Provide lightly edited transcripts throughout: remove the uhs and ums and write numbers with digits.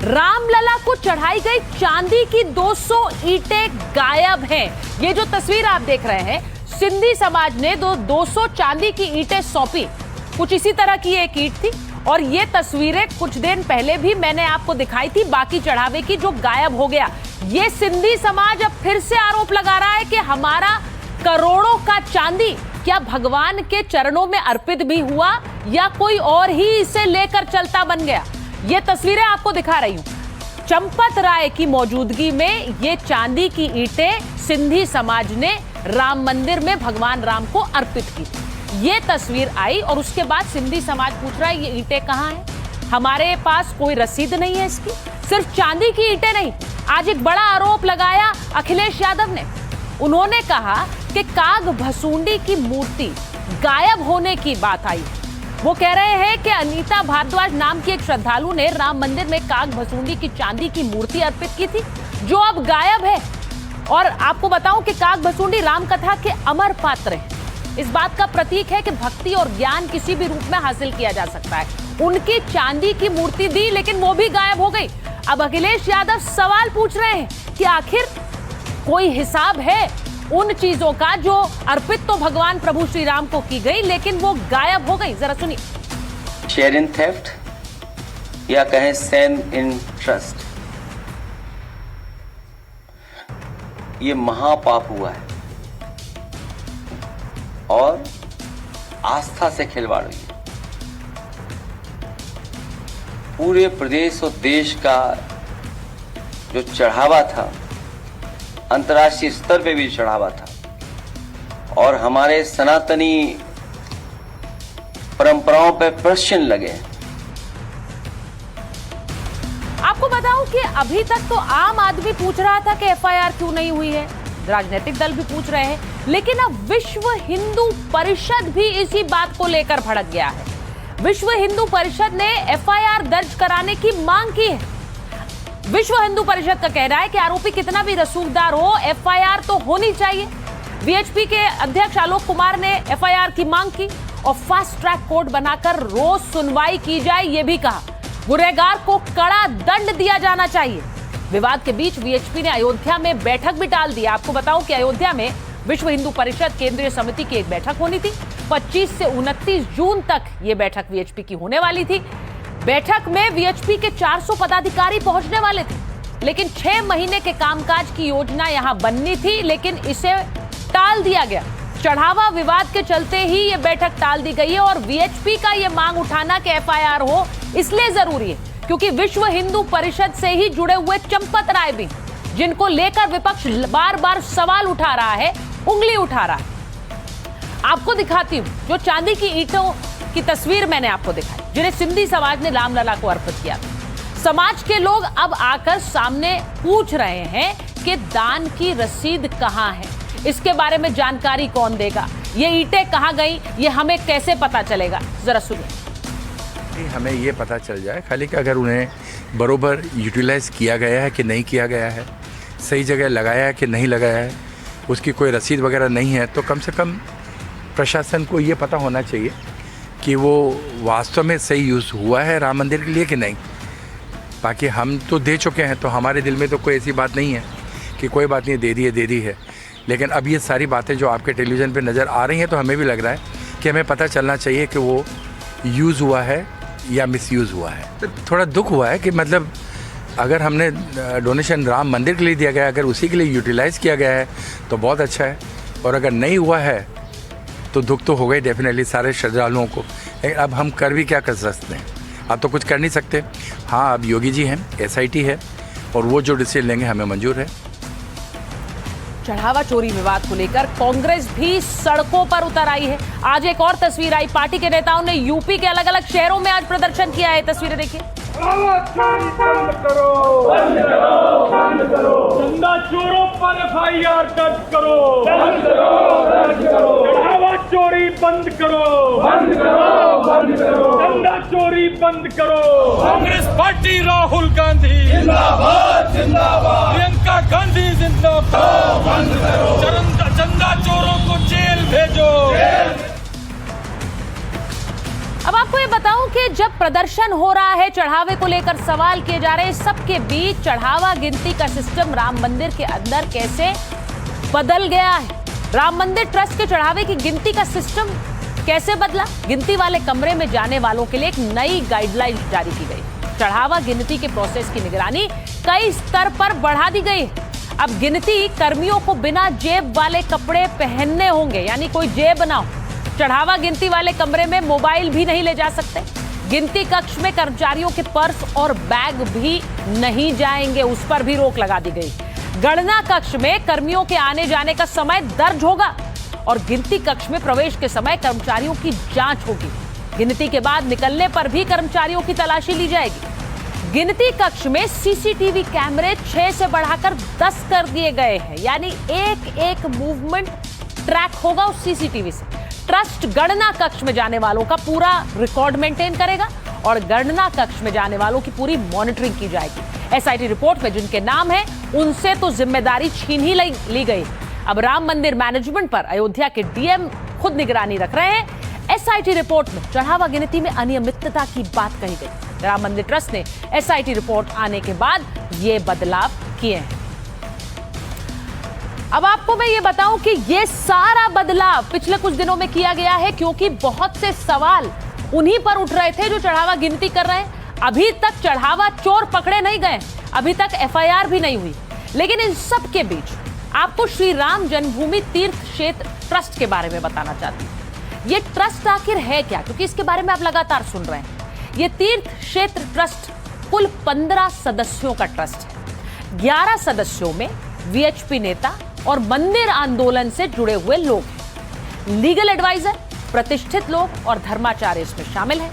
रामलला को चढ़ाई गई चांदी की 200 ईंटें गायब हैं। ये जो तस्वीर आप देख रहे हैं, सिंधी समाज ने 200 चांदी की ईंटें सौंपी। कुछ इसी तरह की एक ईंट थी और ये तस्वीरें कुछ दिन पहले भी मैंने आपको दिखाई थी, बाकी चढ़ावे की, जो गायब हो गया। ये सिंधी समाज अब फिर से आरोप लगा रहा है कि हमारा करोड़ों का चांदी क्या भगवान के चरणों में अर्पित भी हुआ या कोई और ही इसे लेकर चलता बन गया। ये तस्वीरें आपको दिखा रही हूं। चंपत राय की मौजूदगी में ये चांदी की ईंटें सिंधी समाज ने राम मंदिर में भगवान राम को अर्पित की थी। ये तस्वीर आई और उसके बाद सिंधी समाज पूछ रहा है ये ईंटें कहां हैं? हमारे पास कोई रसीद नहीं है इसकी। सिर्फ चांदी की ईंटें नहीं, आज एक बड़ा आरोप लगाया अखिलेश यादव ने। उन्होंने कहा कि काग भसूंडी की मूर्ति गायब होने की बात आई। वो कह रहे हैं कि अनीता भारद्वाज नाम की एक श्रद्धालु ने राम मंदिर में काग भसूंडी की चांदी की मूर्ति अर्पित की थी, जो अब गायब है। और आपको बताऊं कि काग भसूंडी राम कथा के अमर पात्र हैं। इस बात का प्रतीक है कि भक्ति और ज्ञान किसी भी रूप में हासिल किया जा सकता है। उनकी चांदी की मूर्ति दी, लेकिन वो भी गायब हो गई। अब अखिलेश यादव सवाल पूछ रहे हैं कि आखिर कोई हिसाब है उन चीजों का जो अर्पित तो भगवान प्रभु श्री राम को की गई, लेकिन वो गायब हो गई। जरा सुनिए। शेयर इन थेफ्ट या कहें सेंड इन ट्रस्ट, ये महापाप हुआ है और आस्था से खिलवाड़ हुई है। पूरे प्रदेश और देश का जो चढ़ावा था, अंतर्राष्ट्रीय स्तर पे भी चढ़ावा था और हमारे सनातनी परंपराओं पे प्रश्न लगे। आपको बताऊं कि अभी तक तो आम आदमी पूछ रहा था कि एफआईआर क्यों नहीं हुई है, राजनीतिक दल भी पूछ रहे हैं, लेकिन अब विश्व हिंदू परिषद भी इसी बात को लेकर भड़क गया है। विश्व हिंदू परिषद ने एफआईआर दर्ज कराने की मांग की है। विश्व हिंदू परिषद का कहना है कि आरोपी कितना भी रसूखदार हो, एफआईआर तो होनी चाहिए। वीएचपी के अध्यक्ष आलोक कुमार ने एफआईआर की मांग की और फास्ट ट्रैक कोर्ट बनाकर रोज सुनवाई की जाए, यह भी कहा। गुनहगार को कड़ा दंड दिया जाना चाहिए। विवाद के बीच वीएचपी ने अयोध्या में बैठक भी टाल दी। आपको बताऊं कि अयोध्या में विश्व हिंदू परिषद केंद्रीय समिति की एक बैठक होनी थी। 25 से 29 जून तक यह बैठक वीएचपी की होने वाली थी। बैठक में वीएचपी के 400 पदाधिकारी पहुंचने वाले थे, लेकिन 6 महीने के कामकाज की योजना यहां बननी थी, लेकिन इसे टाल दिया गया। चढ़ावा विवाद के चलते ही यह बैठक टाल दी गई है और वीएचपी का यह मांग उठाना कि एफआईआर हो इसलिए जरूरी है क्योंकि विश्व हिंदू परिषद से ही जुड़े हुए चंपत राय भी, जिनको लेकर विपक्ष बार बार सवाल उठा रहा है, उंगली उठा रहा है। आपको दिखाती हूं जो चांदी की ईंटों की तस्वीर मैंने आपको दिखाई, जिन्हें सिंधी समाज ने रामलला को अर्पित किया था। समाज के लोग अब आकर सामने पूछ रहे हैं कि दान की रसीद कहां है, इसके बारे में जानकारी कौन देगा, ये ईंटें कहां गई, ये हमें कैसे पता चलेगा। जरा सुनिए। हमें ये पता चल जाए खाली कि अगर उन्हें बरोबर यूटिलाइज किया गया है कि नहीं किया गया है, सही जगह लगाया है कि नहीं लगाया है, उसकी कोई रसीद वगैरह नहीं है, तो कम से कम प्रशासन को ये पता होना चाहिए कि वो वास्तव में सही यूज़ हुआ है राम मंदिर के लिए कि नहीं। बाकी हम तो दे चुके हैं, तो हमारे दिल में तो कोई ऐसी बात नहीं है कि कोई बात नहीं, दे दी है। लेकिन अब ये सारी बातें जो आपके टेलीविज़न पे नज़र आ रही हैं, तो हमें भी लग रहा है कि हमें पता चलना चाहिए कि वो यूज़ हुआ है या मिसयूज़ हुआ है। तो थोड़ा दुख हुआ है कि मतलब अगर हमने डोनेशन राम मंदिर के लिए दिया गया है, अगर उसी के लिए यूटिलाइज़ किया गया है तो बहुत अच्छा है, और अगर नहीं हुआ है तो दुख तो हो गई डेफिनेटली सारे श्रद्धालुओं को। लेकिन अब हम कर भी क्या कर सकते हैं, अब तो कुछ कर नहीं सकते। हाँ, अब योगी जी हैं, एसआईटी है, और वो जो डिसीजन लेंगे हमें मंजूर है। चढ़ावा चोरी विवाद को लेकर कांग्रेस भी सड़कों पर उतर आई है। आज एक और तस्वीर आई, पार्टी के नेताओं ने यूपी के अलग अलग शहरों में आज प्रदर्शन किया है। तस्वीरें देखिए। बंद करो, बंद करो, बंद करो। चंदा चोरों पर एफआईआर दर्ज करो, बंद करो, दर्ज करो। चढ़ावा चोरी बंद करो, बंद करो, बंद करो। चंदा चोरी बंद करो। कांग्रेस पार्टी राहुल गांधी जिंदाबाद, जिंदाबाद। प्रियंका गांधी जिंदाबाद, बंद करो। चंदा चोरों को जेल भेजो। अब आपको ये बताऊं कि जब प्रदर्शन हो रहा है, चढ़ावे को लेकर सवाल किए जा रहे हैं, सबके बीच चढ़ावा गिनती का सिस्टम राम मंदिर के अंदर कैसे बदल गया है। राम मंदिर ट्रस्ट के चढ़ावे की गिनती का सिस्टम कैसे बदला। गिनती वाले कमरे में जाने वालों के लिए एक नई गाइडलाइन जारी की गई। चढ़ावा गिनती के प्रोसेस की निगरानी कई स्तर पर बढ़ा दी गई है। अब गिनती कर्मियों को बिना जेब वाले कपड़े पहनने होंगे, यानी कोई जेब ना हो। चढ़ावा गिनती वाले कमरे में मोबाइल भी नहीं ले जा सकते। गिनती कक्ष में कर्मचारियों के पर्स और बैग भी नहीं जाएंगे, उस पर भी रोक लगा दी गई। गणना कक्ष में कर्मियों के आने जाने का समय दर्ज होगा और गिनती कक्ष में प्रवेश के समय कर्मचारियों की जांच होगी। गिनती के बाद निकलने पर भी कर्मचारियों की तलाशी ली जाएगी। गिनती कक्ष में सीसीटीवी कैमरे 6 से बढ़ाकर 10 कर दिए गए हैं, यानी एक एक मूवमेंट ट्रैक होगा उस सीसीटीवी से। ट्रस्ट गणना कक्ष में जाने वालों का पूरा रिकॉर्ड मेंटेन करेगा और गणना कक्ष में जाने वालों की पूरी मॉनिटरिंग की जाएगी। एसआईटी रिपोर्ट में जिनके नाम है उनसे तो जिम्मेदारी छीन ही ली गई। अब राम मंदिर मैनेजमेंट पर अयोध्या के डीएम खुद निगरानी रख रहे हैं। एसआईटी रिपोर्ट में चढ़ावा गिनती में अनियमितता की बात कही गई। राम मंदिर ट्रस्ट ने एसआईटी रिपोर्ट आने के बाद ये बदलाव किए हैं। अब आपको मैं ये बताऊं कि ये सारा बदलाव पिछले कुछ दिनों में किया गया है, क्योंकि बहुत से सवाल उन्हीं पर उठ रहे थे जो चढ़ावा गिनती कर रहे हैं। अभी तक चढ़ावा चोर पकड़े नहीं गए, अभी तक एफआईआर भी नहीं हुई। लेकिन इन सब के बीच आपको श्री राम जन्मभूमि तीर्थ क्षेत्र ट्रस्ट के बारे में बताना चाहती हूं। ये ट्रस्ट आखिर है क्या, क्योंकि इसके बारे में आप लगातार सुन रहे हैं। ये तीर्थ क्षेत्र ट्रस्ट कुल 15 सदस्यों का ट्रस्ट है। 11 सदस्यों में वीएचपी नेता और मंदिर आंदोलन से जुड़े हुए लोग हैं। लीगल एडवाइजर, प्रतिष्ठित लोग और धर्माचार्य इसमें शामिल हैं।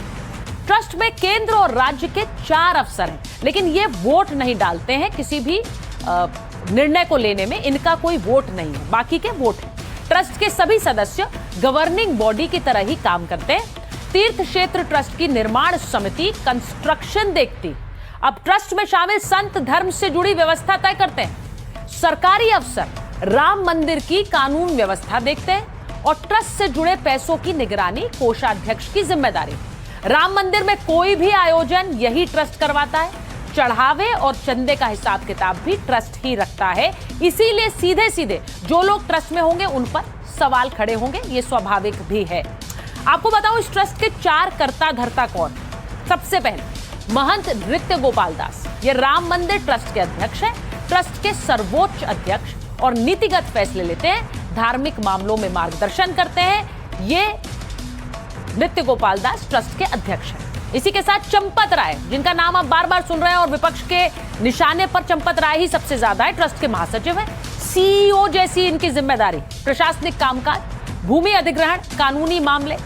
ट्रस्ट में केंद्र और राज्य के 4 अफसर हैं, लेकिन ये वोट नहीं डालते हैं। किसी भी निर्णय को लेने में इनका कोई वोट नहीं है, बाकी के वोट है। ट्रस्ट के सभी सदस्य गवर्निंग बॉडी की तरह ही काम करते हैं। तीर्थ क्षेत्र ट्रस्ट की निर्माण समिति कंस्ट्रक्शन देखती। अब ट्रस्ट में शामिल संत धर्म से जुड़ी व्यवस्था तय करते हैं। सरकारी अफसर राम मंदिर की कानून व्यवस्था देखते हैं और ट्रस्ट से जुड़े पैसों की निगरानी कोषाध्यक्ष की जिम्मेदारी। राम मंदिर में कोई भी आयोजन यही ट्रस्ट करवाता है। चढ़ावे और चंदे का हिसाब किताब भी ट्रस्ट ही रखता है। इसीलिए सीधे सीधे जो लोग ट्रस्ट में होंगे उन पर सवाल खड़े होंगे, ये स्वाभाविक भी है। आपको बताऊं इस ट्रस्ट के 4 कर्ता धर्ता कौन। सबसे पहले महंत नृत्य गोपाल दास, ये राम मंदिर ट्रस्ट के अध्यक्ष हैं। ट्रस्ट के सर्वोच्च अध्यक्ष और नीतिगत फैसले लेते हैं, धार्मिक मामलों में मार्गदर्शन करते हैं। ये नृत्य गोपाल दास ट्रस्ट के अध्यक्ष हैं। इसी के साथ चंपत राय, जिनका नाम आप बार बार सुन रहे हैं और विपक्ष के निशाने पर चंपत राय ही सबसे ज्यादा है, ट्रस्ट के महासचिव हैं। सीईओ जैसी इनकी जिम्मेदारी, प्रशासनिक कामकाज, भूमि अधिग्रहण, कानूनी मामले,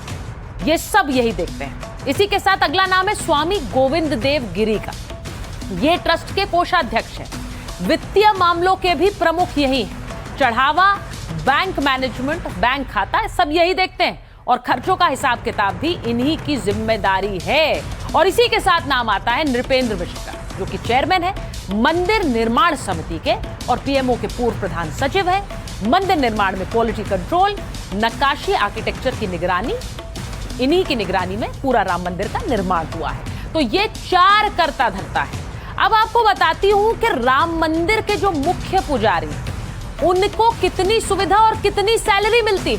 ये सब यही देखते हैं। इसी के साथ अगला नाम है स्वामी गोविंद देव गिरी का। ये ट्रस्ट के कोषाध्यक्ष हैं। वित्तीय मामलों के भी प्रमुख यही हैं। चढ़ावा, बैंक मैनेजमेंट, बैंक खाता, सब यही देखते हैं और खर्चों का हिसाब किताब भी इन्हीं की जिम्मेदारी है। और इसी के साथ नाम आता है नृपेंद्र मिश्र का, जो कि चेयरमैन है मंदिर निर्माण समिति के और पीएमओ के पूर्व प्रधान सचिव है। मंदिर निर्माण में क्वालिटी कंट्रोल, नक्काशी, आर्किटेक्चर की निगरानी, इन्हीं की निगरानी में पूरा राम मंदिर का निर्माण हुआ है। तो ये 4 कर्ता धर्ता है। अब आपको बताती हूं कि राम मंदिर के जो मुख्य पुजारी, उनको कितनी सुविधा और कितनी सैलरी मिलती।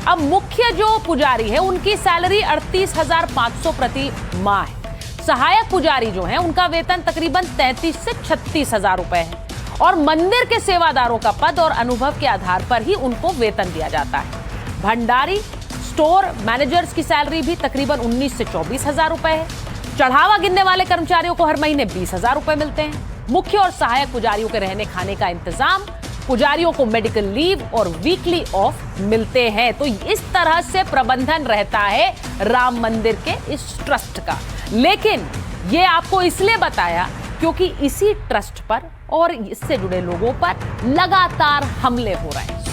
अब मुख्य जो पुजारी है उनकी सैलरी 38,500 प्रति माह है। सहायक पुजारी जो है उनका वेतन तकरीबन 33 से 36,000 रुपए है और मंदिर के सेवादारों का पद और अनुभव के आधार पर ही उनको वेतन दिया जाता है। भंडारी, स्टोर मैनेजर्स की सैलरी भी तकरीबन 19 से 24,000 रुपए है। चढ़ावा गिनने वाले कर्मचारियों को हर महीने 20,000 रुपए मिलते हैं। मुख्य और सहायक पुजारियों के रहने खाने का इंतजाम, पुजारियों को मेडिकल लीव और वीकली ऑफ मिलते हैं। तो इस तरह से प्रबंधन रहता है राम मंदिर के इस ट्रस्ट का। लेकिन ये आपको इसलिए बताया क्योंकि इसी ट्रस्ट पर और इससे जुड़े लोगों पर लगातार हमले हो रहे हैं।